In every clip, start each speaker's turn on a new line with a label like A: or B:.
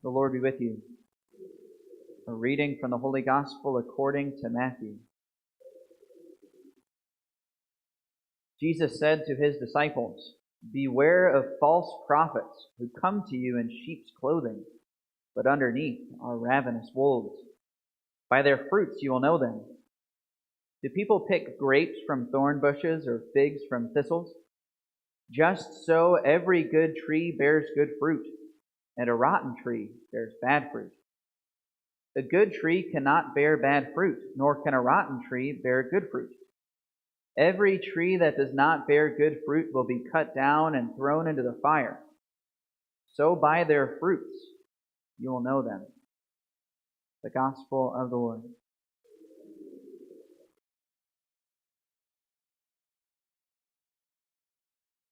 A: The Lord be with you. A reading from the Holy Gospel according to Matthew. Jesus said to his disciples, "Beware of false prophets who come to you in sheep's clothing, but underneath are ravenous wolves. By their fruits you will know them. Do people pick grapes from thorn bushes or figs from thistles? Just so every good tree bears good fruit, and a rotten tree bears bad fruit. A good tree cannot bear bad fruit, nor can a rotten tree bear good fruit. Every tree that does not bear good fruit will be cut down and thrown into the fire. So by their fruits you will know them." The Gospel of the Lord.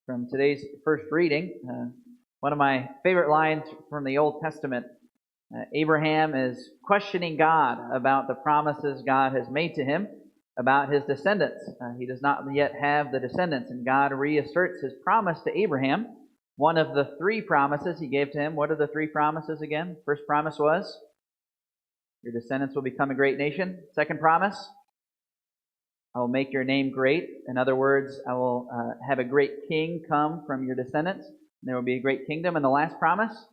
A: From today's first reading, one of my favorite lines from the Old Testament. Abraham is questioning God about the promises God has made to him about his descendants. He does not yet have the descendants, and God reasserts his promise to Abraham. One of the three promises he gave to him. What are the three promises again? First promise was, your descendants will become a great nation. Second promise, I will make your name great. In other words, I will have a great king come from your descendants. And there will be a great kingdom. And the last promise,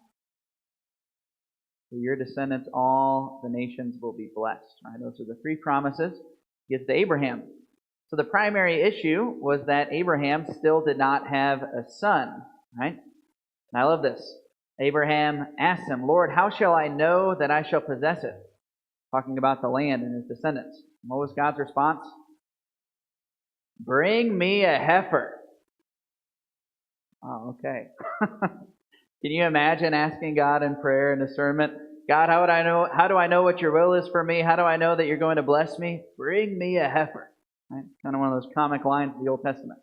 A: through your descendants, all the nations will be blessed. Right? Those are the three promises he gives to Abraham. So the primary issue was that Abraham still did not have a son. Right? And I love this. Abraham asked him, "Lord, how shall I know that I shall possess it?" Talking about the land and his descendants. And what was God's response? "Bring me a heifer." Oh, okay. Can you imagine asking God in prayer and discernment, "God, how do I know what your will is for me? How do I know that you're going to bless me? Bring me a heifer." Right? Kind of one of those comic lines of the Old Testament.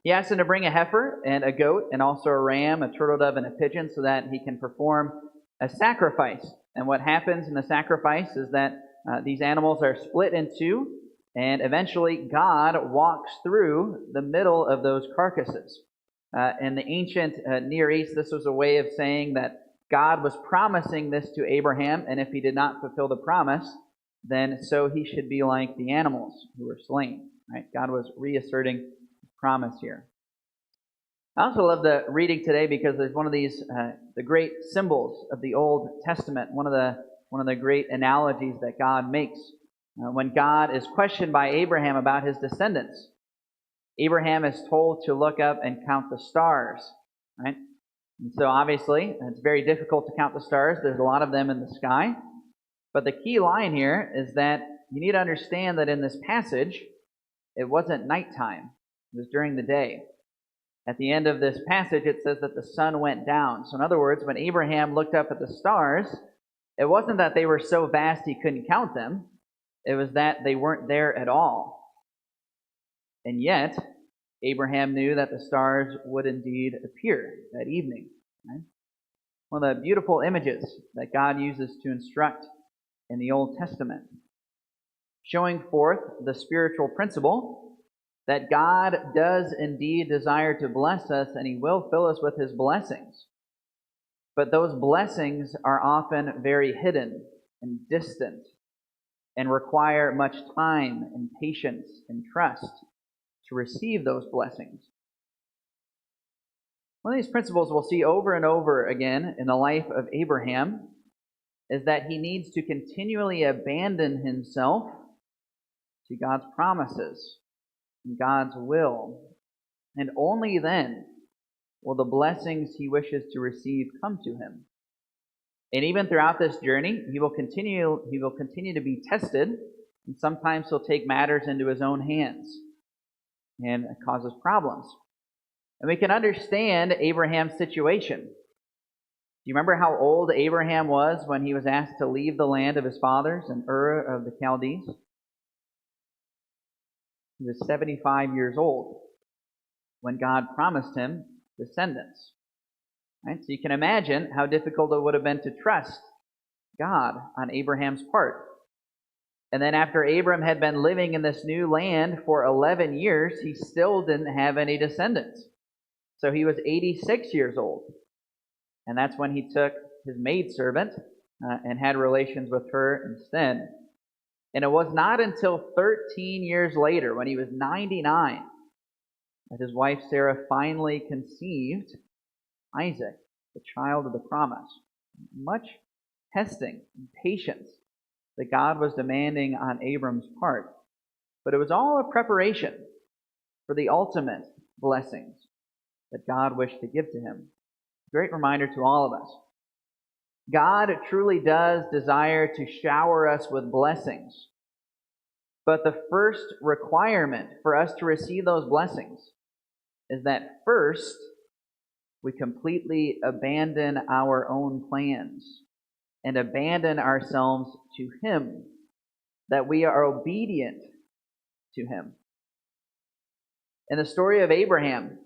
A: He asked him to bring a heifer and a goat and also a ram, a turtle dove, and a pigeon so that he can perform a sacrifice. And what happens in the sacrifice is that these animals are split in two, and eventually God walks through the middle of those carcasses. In the ancient Near East, this was a way of saying that God was promising this to Abraham, and if he did not fulfill the promise, then so he should be like the animals who were slain. Right? God was reasserting his promise here. I also love the reading today because there's one of these the great symbols of the Old Testament. One of the great analogies that God makes when God is questioned by Abraham about his descendants. Abraham is told to look up and count the stars, right? And so obviously, it's very difficult to count the stars. There's a lot of them in the sky. But the key line here is that you need to understand that in this passage, it wasn't nighttime. It was during the day. At the end of this passage, it says that the sun went down. So in other words, when Abraham looked up at the stars, it wasn't that they were so vast he couldn't count them. It was that they weren't there at all. And yet, Abraham knew that the stars would indeed appear that evening. Right? One of the beautiful images that God uses to instruct in the Old Testament, showing forth the spiritual principle that God does indeed desire to bless us, and He will fill us with His blessings. But those blessings are often very hidden and distant and require much time and patience and trust to receive those blessings. One of these principles we'll see over and over again in the life of Abraham is that he needs to continually abandon himself to God's promises and God's will. And only then will the blessings he wishes to receive come to him. And even throughout this journey, he will continue to be tested, and sometimes he'll take matters into his own hands. And it causes problems. And we can understand Abraham's situation. Do you remember how old Abraham was when he was asked to leave the land of his fathers in Ur of the Chaldees? He was 75 years old when God promised him descendants. Right? So you can imagine how difficult it would have been to trust God on Abraham's part. And then after Abram had been living in this new land for 11 years, he still didn't have any descendants. So he was 86 years old. And that's when he took his maidservant and had relations with her instead. And it was not until 13 years later, when he was 99, that his wife Sarah finally conceived Isaac, the child of the promise. Much testing and patience that God was demanding on Abram's part. But it was all a preparation for the ultimate blessings that God wished to give to him. Great reminder to all of us. God truly does desire to shower us with blessings. But the first requirement for us to receive those blessings is that first we completely abandon our own plans and abandon ourselves to Him, that we are obedient to Him. In the story of Abraham,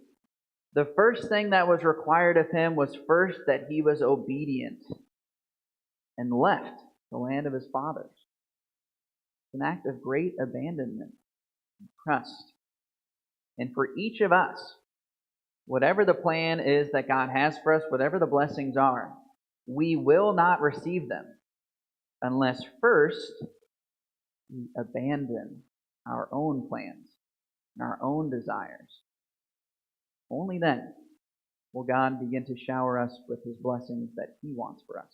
A: the first thing that was required of him was first that he was obedient and left the land of his fathers. It's an act of great abandonment and trust. And for each of us, whatever the plan is that God has for us, whatever the blessings are, we will not receive them unless first we abandon our own plans and our own desires. Only then will God begin to shower us with His blessings that He wants for us.